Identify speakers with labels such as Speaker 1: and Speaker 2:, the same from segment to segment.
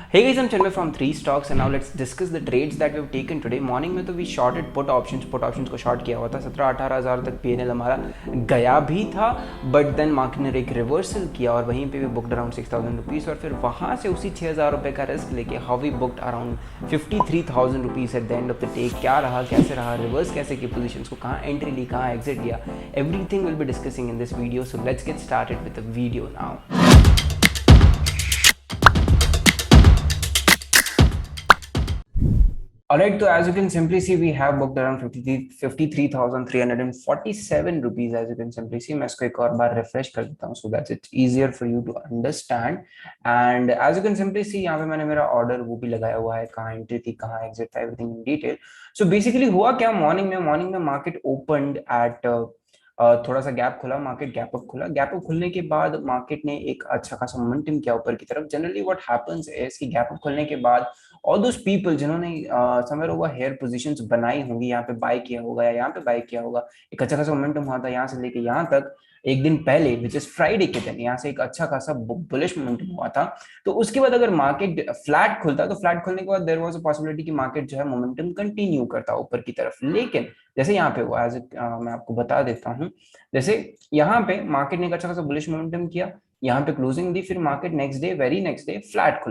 Speaker 1: Hey guys, I'm Chinmay from 3 Stocks and now let's discuss the trades that we've taken today. Morning में तो we shorted put options को short किया हुआ था 17-18 हज़ार तक पीएनएल हमारा गया भी था, बट देन मार्केट ने एक रिवर्सल किया और वहीं पे भी बुकड अराउंड 6,000 रुपीज़ और फिर वहाँ से उसी 6,000 रुपये का रिस्क लेके how we booked around 53,000 rupees at the end of the day. क्या रहा, कैसे रहा, रिवर्स कैसे की पोजीशन को, कहाँ एंट्री ली, कहाँ एग्जिट लिया, everything will be discussing in this video. So let's get started with the video now. Alright, so as you can simply see, we have booked around 53,347 rupees. As you can simply see, मैं इसको एक और बार refresh कर देता हूँ, so that's it's easier for you to understand. And as you can simply see, यहाँ पे मैंने मेरा order वो भी लगाया हुआ है, कहाँ entry थी, कहाँ exit था, everything in detail. So basically हुआ क्या, मॉर्निंग में market opened at थोड़ा सा गैप खुला, मार्केट गैप अप खुला। गैप अप खुलने के बाद मार्केट ने एक अच्छा खासा मोमेंटम किया ऊपर की तरफ। जनरली व्हाट हैपेंस इज कि गैप अप खुलने के बाद ऑल दोस पीपल जिन्होंने समवेयर ओवर हेयर पोजीशंस बनाई होंगी, यहाँ पे बाय किया होगा या यहाँ पे बाय किया होगा, एक अच्छा खासा मोमेंटम हुआ था यहाँ से लेके यहाँ तक। एक दिन पहले विच इज फ्राइडे के दिन यहाँ से एक अच्छा खासा बुलिश मोमेंटम हुआ था। तो उसके बाद अगर मार्केट फ्लैट खुलता तो फ्लैट खुलने के बाद देयर वाज अ पॉसिबिलिटी कि मार्केट जो है मोमेंटम कंटिन्यू करता ऊपर की तरफ। लेकिन जैसे यहाँ पे हुआ, मैं आपको बता देता हूँ, जैसे यहाँ पे मार्केट ने एक अच्छा खासा बुलिश मोमेंटम किया, यहाँ पे क्लोजिंग दी, फिर market next day very next day flat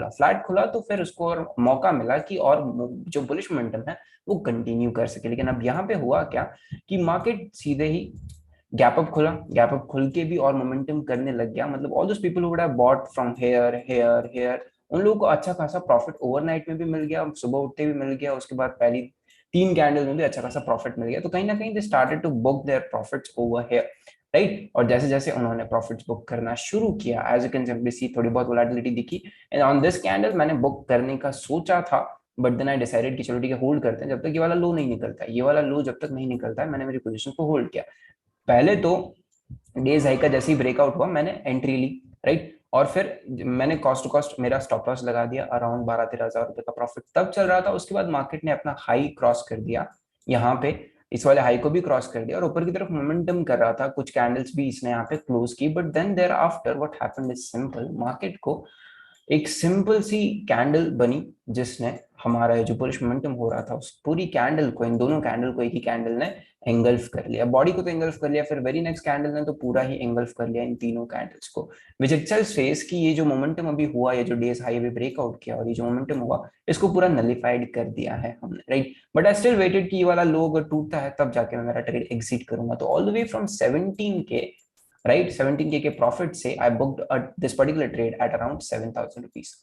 Speaker 1: खुला तो फिर उसको और मौका मिला कि और जो बुलिश मोमेंटम है वो कंटिन्यू कर सके। लेकिन अब यहाँ पे हुआ क्या कि मार्केट सीधे ही गैप अप खुला, गैप अप खुल के भी और मोमेंटम करने लग गया। मतलब all those people would have bought from here here here, उन लोगों को अच्छा खासा प्रॉफिट ओवरनाइट में भी मिल गया, सुबह उठते भी मिल गया, उसके बाद पहली 3 कैंडल में भी अच्छा खासा प्रॉफिट मिल गया। तो कहीं ना कहीं they started to book their profits over here, right. और जैसे जैसे उन्होंने प्रॉफिट्स बुक करना शुरू किया, as you can simply see थोड़ी बहुत वोलेटिलिटी दिखी एंड ऑन दिस कैंडल मैंने बुक करने का सोचा था, बट देन आई डिसाइडेड कि चलो ठीक है होल्ड करते हैं जब तक ये वाला लो नहीं निकलता है। ये वाला लो जब तक नहीं निकलता है मैंने मेरी पोजीशन को होल्ड किया। पहले तो डेज हाई का जैसे ही ब्रेकआउट हुआ मैंने एंट्री ली, राइट। और फिर मैंने कॉस्ट टू कॉस्ट मेरा स्टॉप लॉस लगा दिया, अराउंड 12-13 हज़ार रुपए का प्रॉफिट तब चल रहा था। उसके बाद मार्केट ने अपना हाई क्रॉस कर दिया, यहाँ पे इस वाले हाई को भी क्रॉस कर दिया और ऊपर की तरफ मोमेंटम कर रहा था। कुछ कैंडल्स भी इसने यहाँ पे क्लोज की, but then there after what happened is simple. Market को एक सिंपल सी कैंडल बनी जिसने हमारा जो बुलिश मोमेंटम हो रहा था उस पूरी कैंडल को, इन दोनों कैंडल को एक ही कैंडल ने एंगल्फ कर लिया। बॉडी को तो एंगल्फ कर लिया, फिर वेरी नेक्स्ट कैंडल ने तो पूरा ही एंगल्फ कर लिया इन तीनों कैंडल्स को, विच इटसेल्फ सेज कि ये जो मोमेंटम अभी हुआ, ये जो डेज हाई अभी ब्रेकआउट किया और ये जो मोमेंटम हुआ इसको पूरा नलिफाइड कर दिया है हमने, right. But I still waited कि ये वाला लो अगर टूटता है तब जाके मैं मेरा ट्रेड एग्जिट करूंगा। तो ऑल द वे फ्रॉम 17 के, राइट, 17K के प्रॉफिट से I booked this particular trade at around 7,000 rupees,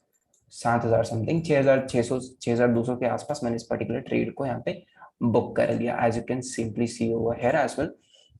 Speaker 1: 7,000 something, 6,600 6,200 के आसपास मैंने इस पर्टिकुलर ट्रेड को यहाँ पे बुक कर लिया। As you can simply see over here as well,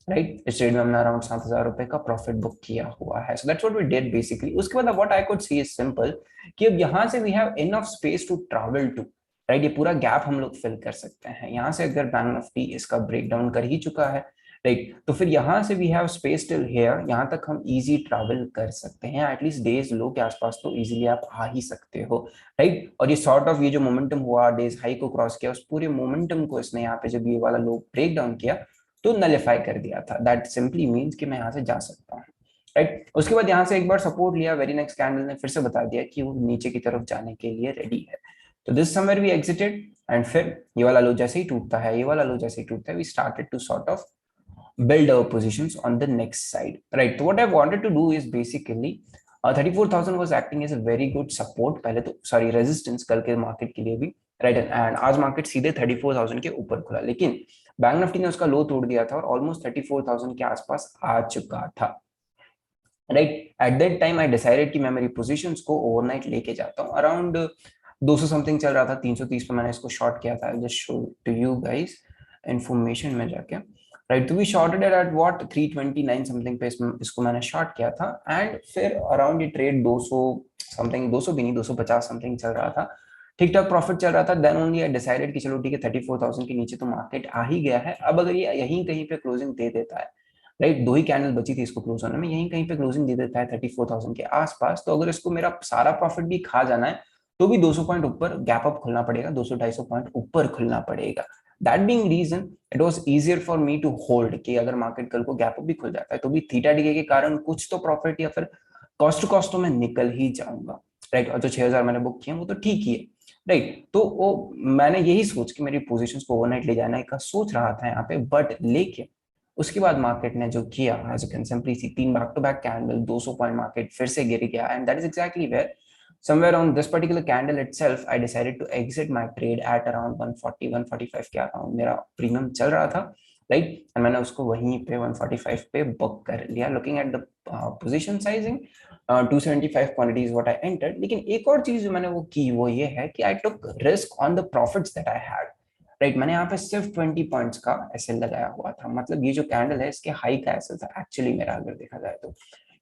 Speaker 1: right. इस ट्रेड में हमने अराउंड 7,000 रुपए का प्रॉफिट बुक किया हुआ है। So that's what we did basically. उसके बाद what I could see is simple कि अब यहाँ से we have enough space to travel to, right. ये पूरा गैप हम लोग फिल कर सकते हैं। यहाँ से अगर बैंक निफ्टी इसका ब्रेक डाउन कर ही चुका है, राइट, तो फिर यहाँ से we have space till here, यहाँ तक हम इजी ट्रैवल कर सकते हैं। एटलीस्ट डेज लो के आसपास तो इजीली आप आ ही सकते हो, राइट। और ये सॉर्ट ऑफ ये जो मोमेंटम हुआ, डेज हाई को क्रॉस किया, उस पूरे मोमेंटम को इसने यहाँ पे जब ये वाला लो ब्रेक डाउन किया तो नलिफाई कर दिया था। दैट सिंपली मीन्स कि मैं यहाँ से जा सकता हूँ, राइट। उसके बाद यहाँ से एक बार सपोर्ट लिया, वेरी नेक्स्ट कैंडल ने फिर से बता दिया कि वो नीचे की तरफ जाने के लिए रेडी है। तो this somewhere we exited and फिर ये वाला लो जैसे ही टूटता है, ये वाला लो जैसे ही टूटता है, we started to sort of build our positions on the next side, right? So what I wanted to do is basically 34,000 was acting as a very good support पहले तो, सॉरी, रेजिस्टेंस कल के मार्केट के लिए भी, right. And आज market सीधे 34,000 के ऊपर खुला, लेकिन बैंक निफ्टी ने उसका लो तोड़ दिया था और ऑलमोस्ट 34,000 के आसपास आ चुका था, right. At that time I decided कि मैं मेरी पोजीशंस को ओवरनाइट लेके जाता हूँ। अराउंड 200 समथिंग चल रहा था, 330 पे मैंने इसको शॉर्ट किया था। Just show to you guys information में जाके, राइट। तो we shorted at what 329 something पे इसको मैंने शॉर्ट किया था। एंड फिर अराउंड ये ट्रेड 200 समथिंग, 200 भी नहीं, 250 समथिंग चल रहा था, ठीक ठाक प्रॉफिट चल रहा था। देन ओनली आई डिसाइडेड कि चलो ठीक है 34,000 के नीचे तो मार्केट आ ही गया है, अब अगर ये यहीं कहीं पे क्लोजिंग दे देता है, राइट, 2 ही कैंडल बची थी इसको क्लोज होने में, यहीं कहीं पे क्लोजिंग दे देता है 34,000 के आसपास, तो अगर इसको मेरा सारा प्रॉफिट भी खा जाना है तो भी 200 पॉइंट ऊपर गैप अप खुलना पड़ेगा, 200-250 पॉइंट ऊपर खुलना पड़ेगा। That being reason it was easier for me to hold कि अगर मार्केट कल को गैप अप भी खुल जाता है तो भी थीटा डीके के कारण कुछ तो प्रॉफिट या फिर कॉस्ट टू कॉस्ट तो मैं निकल ही जाऊंगा, राइट, और जो 6000 मैंने बुक किए वो तो ठीक ही है, राइट। तो वो मैंने यही सोच के मेरी पोजीशंस को ओवरनाइट ले जाने का सोच रहा था यहाँ पे, बट लेकिन उसके बाद मार्केट ने जो किया, as you can simply see, 3 back to back candle, 200 point market फिर से गिर गया, and that is exactly where somewhere on this particular candle itself I decided to exit my trade at around 140 145 के around मेरा premium चल रहा था, right, and मैंने उसको वहीं पे 145 पे बुक कर लिया। Looking at the position sizing, 275 quantities what I entered. लेकिन एक और चीज जो मैंने वो की वो ये है कि I took risk on the profits that I had, right. मैंने यहाँ पे सिर्फ 20 पॉइंट्स का एसएल लगाया हुआ था, मतलब ये जो कैंडल है इसके हाई का एसएल था एक्चुअली मेरा, अगर देखा जाए तो।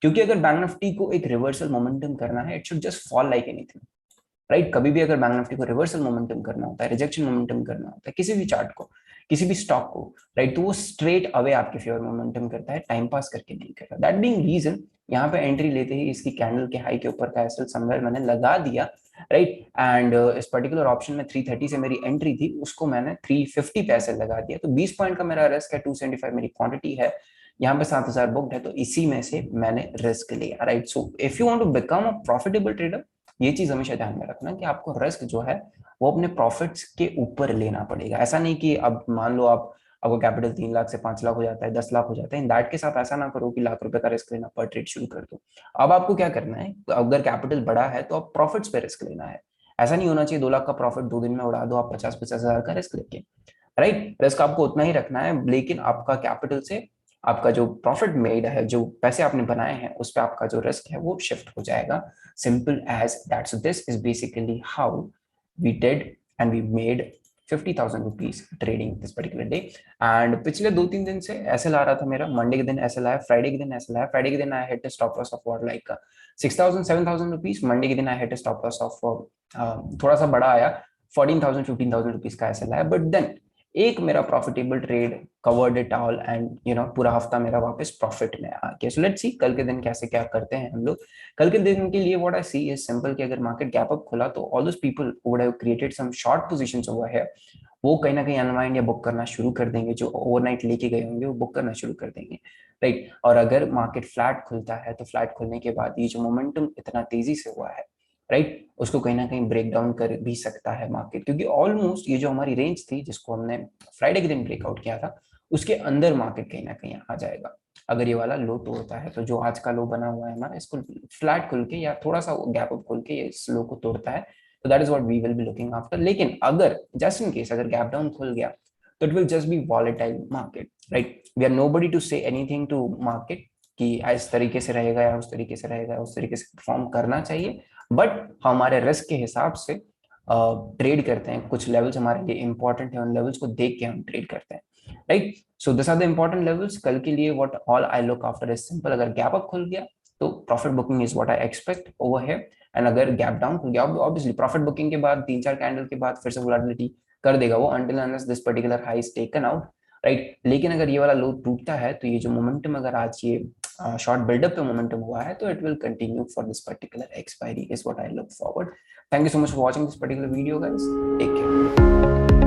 Speaker 1: क्योंकि अगर बैंक निफ्टी को एक रिवर्सल मोमेंटम करना है, it should just fall like anything, right. कभी भी अगर बैंक निफ्टी को रिवर्सल मोमेंटम करना होता है, रिजेक्शन मोमेंटम करना होता है किसी भी चार्ट को, किसी भी स्टॉक को, राइट, तो वो स्ट्रेट अवे आपके फेवर मोमेंटम करता है, टाइम पास करके नहीं करता। दैट बीइंग रीजन यहाँ पे एंट्री लेते ही इसकी कैंडल के हाई के ऊपर का एसएल समवेयर मैंने लगा दिया, राइट। एंड इस पर्टिकुलर ऑप्शन में 330 से मेरी एंट्री थी, उसको मैंने 350 पे एसएल लगा दिया। तो 20 पॉइंट का मेरा रिस्क है, 275 मेरी क्वांटिटी है, यहाँ पे 7000 बुक्ड है, तो इसी में से मैंने रिस्क लिया, right. So if you want to become a profitable trader, ये चीज हमेशा ध्यान में रखना कि आपको रिस्क जो है वो अपने प्रॉफिट्स के ऊपर लेना पड़ेगा। ऐसा नहीं कि अब मान लो आपको कैपिटल 3 लाख से 5 लाख हो जाता है, 10 लाख हो जाता है, इन दैट के साथ ऐसा ना करो कि लाख रुपए का रिस्क लेना पर ट्रेड शुरू कर दो। अब आपको क्या करना है, अगर कैपिटल बड़ा है तो आप प्रॉफिट्स पे रिस्क लेना है। ऐसा नहीं होना चाहिए 2 लाख का प्रॉफिट 2 दिन में उड़ा दो आप 50-50 हजार का रिस्क लेके, राइट। रिस्क आपको उतना ही रखना है, लेकिन आपका कैपिटल से आपका जो प्रॉफिट मेड है, जो पैसे आपने बनाए हैं, उस पर आपका जो रिस्क है वो शिफ्ट हो जाएगा। Simple as that. So this is basically how we did and we made 50,000 rupees trading this particular day. And पिछले 2-3 दिन से एसएल आ रहा था मेरा, मंडे के दिन एसएल आया, फ्राइडे के दिन एसएल आया। फ्राइडे के दिन I hit stop loss of what like 6,000-7,000 rupees. Monday के दिन I hit stop loss of थोड़ा सा बड़ा आया, 14,000-15,000 रुपीज का एसएल आया। बट देन एक मेरा profitable trade covered it all, and पूरा हफ्ता मेरा वापस प्रॉफिट में आ गया। सो लेट्स सी कल के दिन कैसे क्या करते हैं हम लोग। कल के दिन के लिए what I see is simple कि अगर मार्केट गैप अप खुला तो all those people would have created some short positions over here, वो कहीं ना कहीं अनवाइंड या बुक करना शुरू कर देंगे। जो ओवरनाइट लेके गए होंगे वो बुक करना शुरू कर देंगे, राइट। और अगर मार्केट फ्लैट खुलता है तो फ्लैट खुलने के बाद ये जो मोमेंटम इतना तेजी से हुआ है, राइट, उसको कहीं ना कहीं ब्रेक डाउन कर भी सकता है मार्केट। क्योंकि ऑलमोस्ट ये जो हमारी रेंज थी जिसको हमने फ्राइडे के दिन ब्रेकआउट किया था, उसके अंदर मार्केट कहीं ना कहीं आ जाएगा अगर ये वाला लो तोड़ता है। तो जो आज का लो बना हुआ है हमारा, इसको फ्लैट खुल के या थोड़ा सा गैप अप खुल के ये इस लो को तोड़ता है, तो that is what we will be looking after. लेकिन अगर जस्ट इन केस अगर गैप डाउन खुल गया तो it will just be volatile market, right. We are nobody to say anything to market कि इस तरीके से रहेगा या उस तरीके से रहेगा, उस तरीके से परफॉर्म करना चाहिए। बट हमारे रिस्क के हिसाब से ट्रेड करते हैं। कुछ लेवल्स हमारे लिए इंपॉर्टेंट है, उन लेवल्स को देख के हम ट्रेड करते हैं, right. So this are the important levels कल के लिए। What all I look after is simple, अगर गैप अप खुल गया तो profit booking is what I expect over here, and अगर गैप डाउन खुल गया ऑब्वियसली प्रॉफिट बुकिंग के बाद 3-4 कैंडल के बाद फिर से वोलेटिलिटी कर देगा वो, until unless this particular high is taken out, right. लेकिन अगर ये वाला लो टूटता है तो ये जो मोमेंटम अगर आज ये शॉर्ट बिल्डअप पे मोमेंटम हुआ है तो it will continue for this particular expiry is what I look forward. Thank you so much for watching this particular video guys, take care.